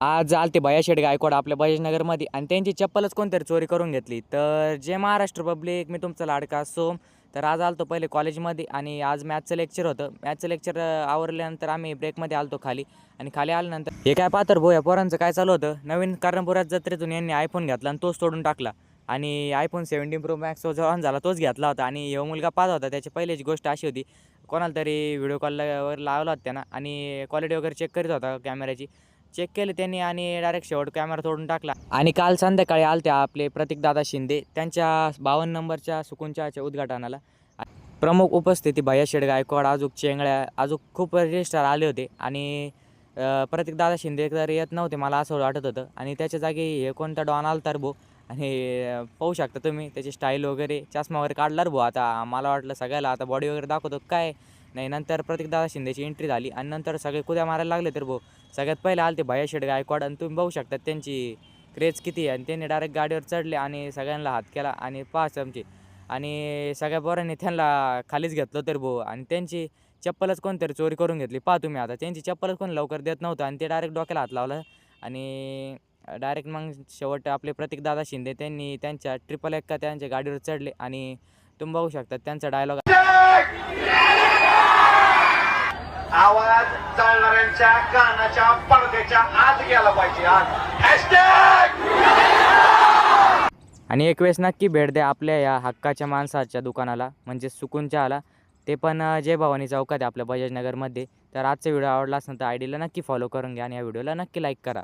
आज आलते भैया शेठ गायकवाड आपल्या बजाजनगरमध्ये आणि त्यांची चप्पलच कोणतरी चोरी करून घेतली. तर जे महाराष्ट्र पब्लिक, मी तुमचा लाडका सोम. तर आज आलतो पहिले कॉलेजमध्ये आणि आज मॅथ्सचं लेक्चर होतं. मॅथ्सचं लेक्चर आवरल्यानंतर आम्ही ब्रेकमध्ये आलतो खाली आणि खाली आल्यानंतर हे काय पाहतर भाऊ, या पोरांचं काय चालू होतं, नवीन कर्णपुरात जत्रेतून यांनी आयफोन घेतला आणि तोच तोडून टाकला. आणि आयफोन 17 प्रो मॅक्स जो ऑन झाला तोच घेतला होता आणि ह्यो मुलगा पाहत होता. त्याची पहिलीच गोष्ट अशी होती, कोणाला तरी व्हिडिओ कॉलवर लावला होता त्यानं आणि क्वालिटी वगैरे चेक करीत होता कॅमेऱ्याची. चेक केले त्यांनी आणि डायरेक्ट शेवट कॅमेरा तोडून टाकला. आणि काल संध्याकाळी आलते आपले प्रतीकदादा शिंदे त्यांच्या 52 नंबरच्या सुकुंचाच्या उद्घाटनाला. प्रमुख उपस्थिती भैया शेठ गायकवाड, अजूक चेंगळ्या, अजूक खूप रजिस्ट्रार आले होते आणि प्रतीकदादा शिंदे तर येत नव्हते मला असं वाटत होतं आणि त्याच्या जागी हे कोणता डॉन आला तर भाऊ. आणि पाहू शकता तुम्ही त्याची स्टाईल वगैरे, चष्मा वगैरे काढला रे भाऊ. आता मला वाटलं सगळ्याला आता बॉडी वगैरे दाखवतो काय नाही. नंतर प्रतीकदादा शिंदेची एंट्री झाली आणि नंतर सगळे कुद्या मारायला लागले तर भाऊ. सगळ्यात पहिले आले ते भैया शेठ गायकवाड आणि तुम्ही बघू शकता त्यांची क्रेज किती आहे. आणि त्यांनी डायरेक्ट गाडीवर चढले आणि सगळ्यांना हात केला आणि पाच आमचे आणि सगळ्या पोरांनी त्यांना खालीच घेतलं तर भाऊ. आणि त्यांची चप्पलच कोणतरी चोरी करून घेतली. पहा तुम्ही, आता त्यांची चप्पलच कोण लवकर देत नव्हतं आणि ते डायरेक्ट डोक्याला हात लावला आणि डायरेक्ट मग शेवट आपले प्रतीकदादा शिंदे त्यांनी त्यांच्या ट्रिपल एक्का त्यांच्या गाडीवर चढले आणि तुम्ही बघू शकता त्यांचा डायलॉग. आवाज जाणणाऱ्यांच्या कानाच्या पडद्याच्या आत गेला पाहिजे. आज हॅशटॅग. आणि एक वेळेस नक्की भेट द्या आपल्या या हक्काच्या माणसाच्या दुकानाला, म्हणजे सुकून चहाला. ते पण जय भवानी चौकात आहे आपल्या बजाजनगरमध्ये. तर आजचा व्हिडिओ आवडला असेल तर आयडीला नक्की फॉलो करून घ्या आणि या व्हिडिओला नक्की लाईक करा.